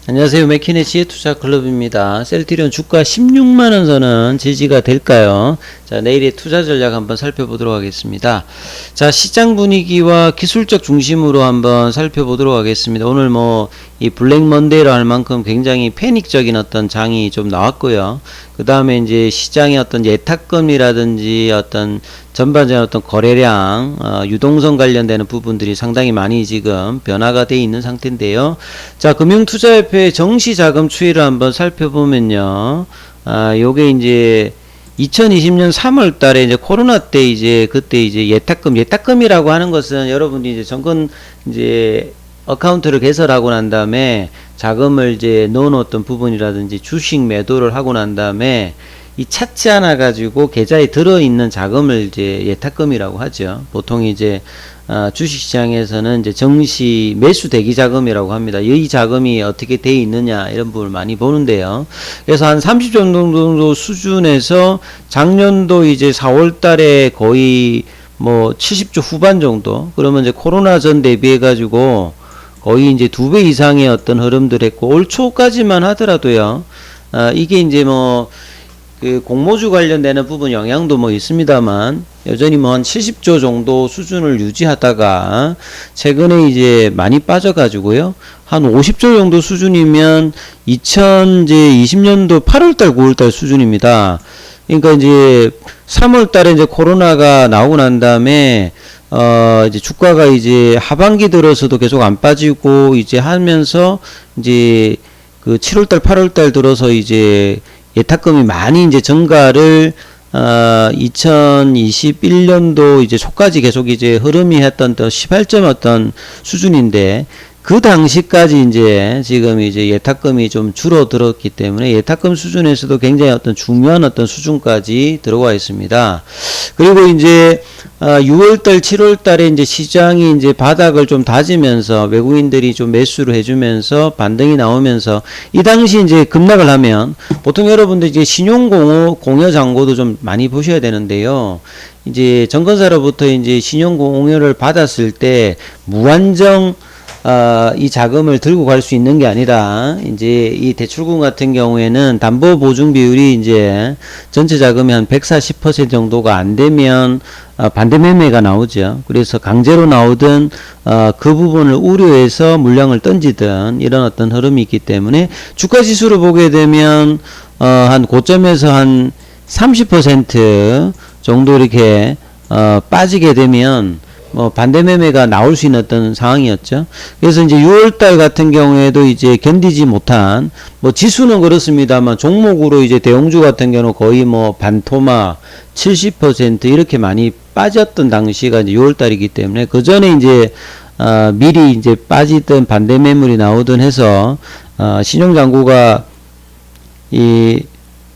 안녕하세요. 맥키네치의 투자클럽입니다. 셀트리온 주가 16만원 선은 지지가 될까요? 자, 내일의 투자 전략 한번 살펴보도록 하겠습니다. 자, 시장 분위기와 기술적 중심으로 한번 살펴보도록 하겠습니다. 오늘 이 블랙 먼데이로 할 만큼 굉장히 패닉적인 어떤 장이 좀 나왔고요. 그 다음에 이제 시장의 어떤 예탁금이라든지 어떤 전반적인 어떤 거래량, 유동성 관련되는 부분들이 상당히 많이 지금 변화가 되어 있는 상태인데요. 자, 금융투자협회 정시자금 추이를 한번 살펴보면요. 요게 이제 2020년 3월 달에 이제 코로나 때 그때 예탁금이라고 하는 것은 여러분이 이제 정권 어카운트를 개설하고 난 다음에 자금을 넣어놓았던 부분이라든지 주식 매도를 하고 난 다음에 이 찾지 않아 가지고 계좌에 들어있는 자금을 예탁금이라고 하죠. 보통 주식시장에서는 정시 매수 대기 자금이라고 합니다. 이 자금이 어떻게 되어 있느냐 이런 부분을 많이 보는데요. 그래서 한 30 정도 수준에서 작년도 4월 달에 거의 70조 후반 정도, 그러면 코로나 전 대비해 가지고 거의 2배 이상의 어떤 흐름들 했고, 올 초까지만 하더라도요, 이게 그 공모주 관련되는 부분 영향도 있습니다만, 여전히 한 70조 정도 수준을 유지하다가, 최근에 많이 빠져가지고요, 한 50조 정도 수준이면 2020년도 8월달, 9월달 수준입니다. 그러니까 3월달에 코로나가 나오고 난 다음에, 주가가 하반기 들어서도 계속 안 빠지고 하면서 그 7월달, 8월달 들어서 예탁금이 많이 증가를 2021년도 초까지 계속 흐름이 했던 18점 어떤 수준인데, 그 당시까지 지금 예탁금이 좀 줄어들었기 때문에 예탁금 수준에서도 굉장히 어떤 중요한 어떤 수준까지 들어와 있습니다. 그리고 6월달, 7월달에 시장이 바닥을 좀 다지면서 외국인들이 좀 매수를 해주면서 반등이 나오면서 이 당시 급락을 하면 보통 여러분들 신용공여 잔고도 좀 많이 보셔야 되는데요. 정권사로부터 신용공여를 받았을 때 무한정 이 자금을 들고 갈 수 있는 게 아니라 이 대출금 같은 경우에는 담보보증 비율이 전체 자금의 한 140% 정도가 안 되면 반대매매가 나오죠. 그래서 강제로 나오든 그 부분을 우려해서 물량을 던지든 이런 어떤 흐름이 있기 때문에 주가 지수를 보게 되면 한 고점에서 한 30% 정도 이렇게 빠지게 되면 반대매매가 나올 수 있는 어떤 상황이었죠. 그래서 6월달 같은 경우에도 견디지 못한, 지수는 그렇습니다만, 종목으로 대형주 같은 경우는 거의 반토막 70% 이렇게 많이 빠졌던 당시가 6월달이기 때문에, 그 전에 미리 빠지던 반대매물이 나오던 해서, 신용잔고가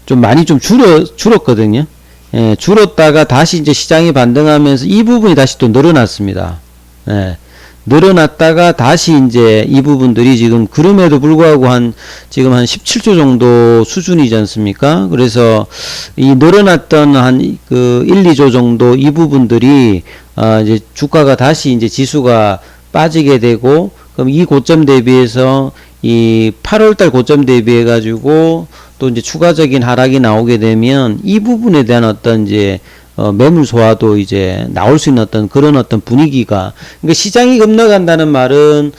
좀 많이 줄었거든요. 예, 줄었다가 다시 시장이 반등하면서 이 부분이 다시 또 늘어났습니다. 예, 늘어났다가 다시 이 부분들이 지금 그럼에도 불구하고 지금 한 17조 정도 수준이지 않습니까? 그래서 이 늘어났던 한 그 1, 2조 정도 이 부분들이 주가가 다시 지수가 빠지게 되고, 그럼 이 고점 대비해서 이 8월달 고점 대비해 가지고 또 추가적인 하락이 나오게 되면 이 부분에 대한 어떤 매물 소화도 나올 수 있는 어떤 그런 어떤 분위기가, 그러니까 시장이 급락한다는 말은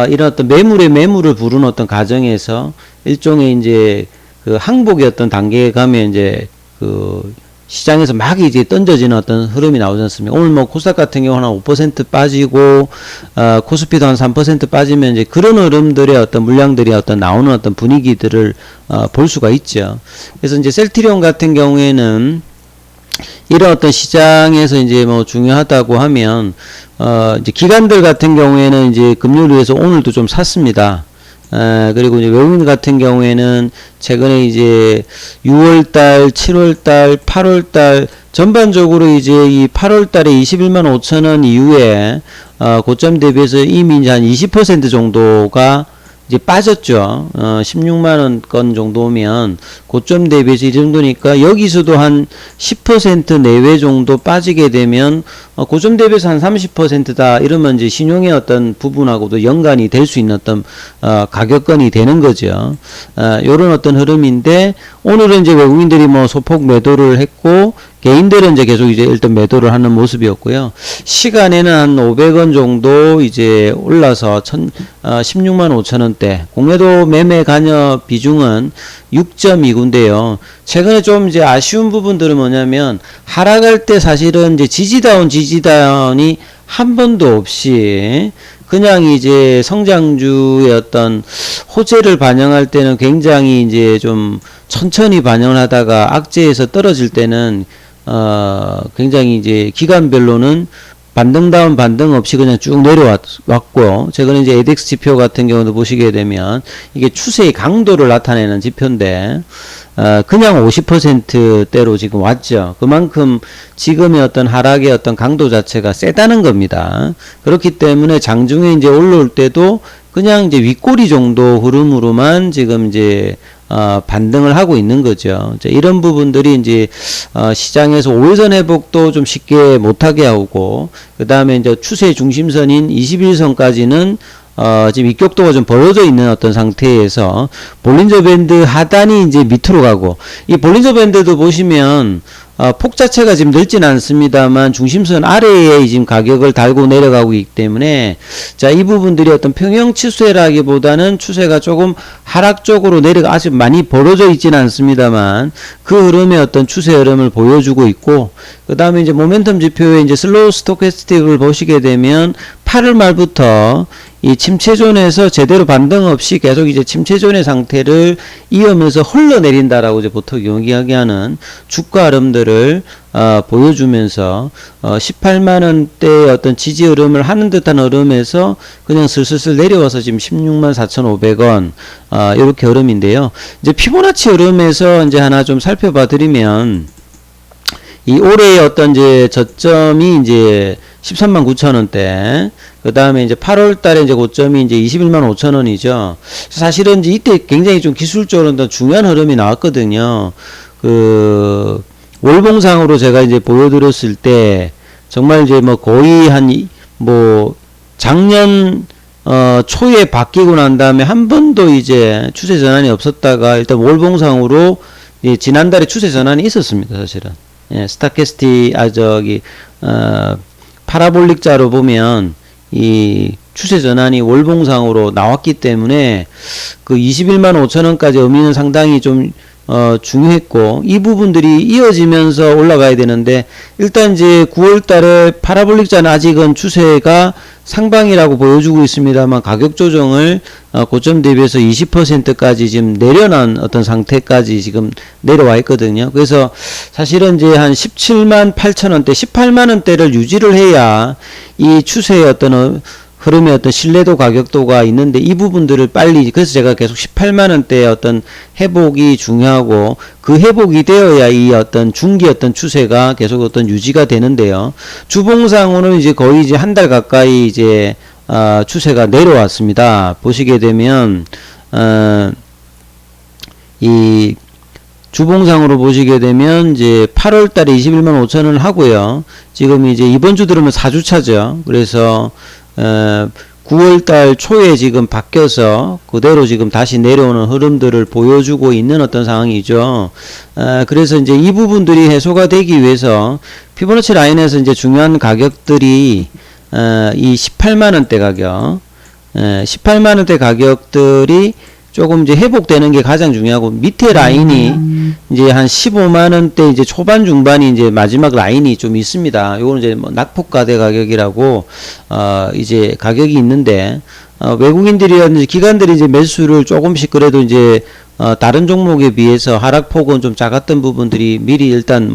이런 어떤 매물을 부르는 어떤 과정에서 일종의 그 항복의 어떤 단계에 가면 그 시장에서 막 던져지는 어떤 흐름이 나오지 않습니까? 오늘 코스닥 같은 경우는 한 5% 빠지고, 코스피도 한 3% 빠지면 그런 흐름들의 어떤 물량들이 나오는 어떤 분위기들을, 볼 수가 있죠. 그래서 셀트리온 같은 경우에는 이런 어떤 시장에서 중요하다고 하면, 기관들 같은 경우에는 금요일 위해서 오늘도 좀 샀습니다. 그리고 외국인 같은 경우에는 최근에 6월달, 7월달, 8월달 전반적으로 이 8월달에 21만 5천원 이후에 고점 대비해서 이미 한 20% 정도가 이제 빠졌죠. 16만 원권 정도면 고점 대비해서 이 정도니까 여기서도 한 10% 내외 정도 빠지게 되면 고점 대비해서 한 30%다 이러면 이제 신용의 어떤 부분하고도 연관이 될 수 있는 어떤 가격권이 되는 거죠. 요런 어떤 흐름인데 오늘은 이제 외국인들이 뭐 소폭 매도를 했고 개인들은 이제 계속 이제 일단 매도를 하는 모습이었고요. 시간에는 한 500원 정도 이제 올라서 16만 5천 원대. 공매도 매매 관여 비중은 6.29인데요. 최근에 좀 이제 아쉬운 부분들은 뭐냐면 하락할 때 사실은 이제 지지다운이 한 번도 없이 그냥 이제 성장주의 어떤 호재를 반영할 때는 굉장히 이제 좀 천천히 반영을 하다가 악재에서 떨어질 때는 굉장히 이제 기간별로는 반등다운 반등 없이 그냥 쭉 내려왔고, 최근에 이제 에덱스 지표 같은 경우도 보시게 되면 이게 추세의 강도를 나타내는 지표인데, 그냥 50%대로 지금 왔죠. 그만큼 지금의 어떤 하락의 어떤 강도 자체가 세다는 겁니다. 그렇기 때문에 장중에 이제 올라올 때도 그냥 이제 윗꼬리 정도 흐름으로만 지금 이제 반등을 하고 있는 거죠. 이런 부분들이 이제 시장에서 5일선 회복도 좀 쉽게 못하게 하고, 그 다음에 이제 추세 중심선인 21선까지는 지금 입격도가 좀 벌어져 있는 어떤 상태에서 볼린저 밴드 하단이 이제 밑으로 가고, 이 볼린저 밴드도 보시면 폭 자체가 지금 넓진 않습니다만 중심선 아래에 지금 가격을 달고 내려가고 있기 때문에, 자, 이 부분들이 어떤 평형 추세라기보다는 추세가 조금 하락 쪽으로 내려가 아주 많이 벌어져 있지는 않습니다만 그 흐름의 어떤 추세 흐름을 보여주고 있고, 그 다음에 이제 모멘텀 지표에 이제 슬로우 스토캐스틱을 보시게 되면 8월 말부터 이 침체존에서 제대로 반등 없이 계속 이제 침체존의 상태를 이으면서 흘러내린다라고 이제 보통 이야기하는 주가 흐름들을 보여주면서 18만원대의 어떤 지지 흐름을 하는 듯한 흐름에서 그냥 슬슬슬 내려와서 지금 16만 4,500원 이렇게 흐름인데요. 이제 피보나치 흐름에서 이제 하나 좀 살펴봐 드리면, 이 올해의 어떤 이제 저점이 이제 13만 9천 원대, 그 다음에 이제 8월 달에 이제 고점이 이제 21만 5천 원이죠. 사실은 이제 이때 굉장히 좀 기술적으로 더 중요한 흐름이 나왔거든요. 그, 월봉상으로 제가 이제 보여드렸을 때, 정말 이제 뭐 거의 뭐, 작년, 초에 바뀌고 난 다음에 한 번도 이제 추세 전환이 없었다가 일단 월봉상으로 지난달에 추세 전환이 있었습니다, 사실은. 예, 스타캐스틱, 파라볼릭자로 보면 이 추세 전환이 월봉상으로 나왔기 때문에 그 21만 5천 원까지 의미는 상당히 좀 중요했고, 이 부분들이 이어지면서 올라가야 되는데, 일단 이제 9월 달에 파라볼릭자는 아직은 추세가 상방이라고 보여주고 있습니다만 가격 조정을 고점 대비해서 20%까지 지금 내려난 어떤 상태까지 지금 내려와 있거든요. 그래서 사실은 이제 한 17만 8천 원대, 18만 원대를 유지를 해야 이 추세의 어떤 흐름의 어떤 신뢰도 가격도가 있는데, 이 부분들을 빨리, 그래서 제가 계속 18만 원대의 어떤 회복이 중요하고, 그 회복이 되어야 이 어떤 중기 어떤 추세가 계속 어떤 유지가 되는데요. 주봉상으로는 이제 거의 이제 한 달 가까이 이제 추세가 내려왔습니다. 보시게 되면 이 주봉상으로 보시게 되면 이제 8월 달에 21만 5천 원을 하고요. 지금 이제 이번 주 들으면 4주차죠. 그래서 9월달 초에 지금 바뀌어서 그대로 지금 다시 내려오는 흐름들을 보여주고 있는 어떤 상황이죠. 그래서 이제 이 부분들이 해소가 되기 위해서 피보나치 라인에서 이제 중요한 가격들이 이 18만원대 가격, 18만원대 가격들이 조금 이제 회복되는 게 가장 중요하고, 밑에 라인이 이제 한 15만원대 이제 초반 중반이 이제 마지막 라인이 좀 있습니다. 요거는 이제 뭐 낙폭가대 가격이라고 이제 가격이 있는데, 외국인들이라든지 기관들이 이제 매수를 조금씩 그래도 이제 다른 종목에 비해서 하락폭은 좀 작았던 부분들이 미리 일단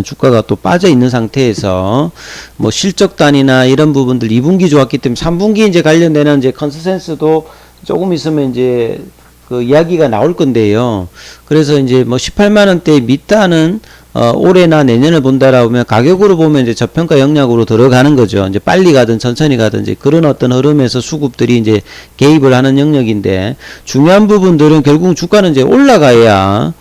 주가가 또 빠져 있는 상태에서 뭐 실적단이나 이런 부분들 2분기 좋았기 때문에 3분기 이제 관련되는 이제 컨센서스도 조금 있으면 이제 그 이야기가 나올 건데요. 그래서 이제 뭐 18만원대 밑단은 올해나 내년을 본다라고 하면 가격으로 보면 이제 저평가 영역으로 들어가는 거죠. 이제 빨리 가든 천천히 가든지 그런 어떤 흐름에서 수급들이 이제 개입을 하는 영역인데 중요한 부분들은 결국 주가는 이제 올라가야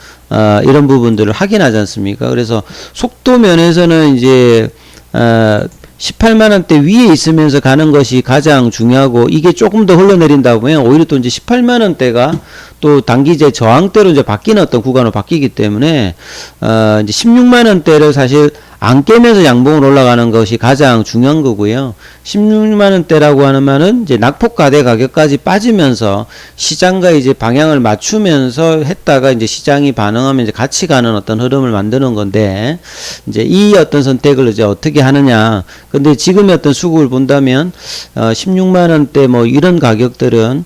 이런 부분들을 확인하지 않습니까? 그래서 속도 면에서는 이제 18만원대 위에 있으면서 가는 것이 가장 중요하고 이게 조금 더 흘러내린다고 하면 오히려 또 이제 18만원대가 또 단기제 저항대로 이제 바뀌는 어떤 구간으로 바뀌기 때문에 이제 16만원대를 사실 안 깨면서 양봉으로 올라가는 것이 가장 중요한 거고요. 16만원대라고 하는 말은 이제 낙폭과대 가격까지 빠지면서 시장과 이제 방향을 맞추면서 했다가 이제 시장이 반응하면 이제 같이 가는 어떤 흐름을 만드는 건데 이제 이 어떤 선택을 이제 어떻게 하느냐. 근데 지금의 어떤 수급을 본다면 16만원대 뭐 이런 가격들은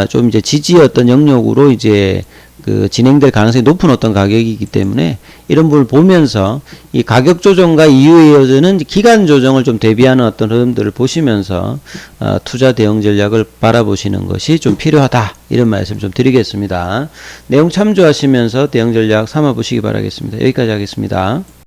좀 이제 지지 어떤 영역으로 이제 그 진행될 가능성이 높은 어떤 가격이기 때문에 이런 부분을 보면서 이 가격 조정과 이후에 이어지는 기간 조정을 좀 대비하는 어떤 흐름들을 보시면서 투자 대응 전략을 바라보시는 것이 좀 필요하다 이런 말씀 좀 드리겠습니다. 내용 참조하시면서 대응 전략 삼아 보시기 바라겠습니다. 여기까지 하겠습니다.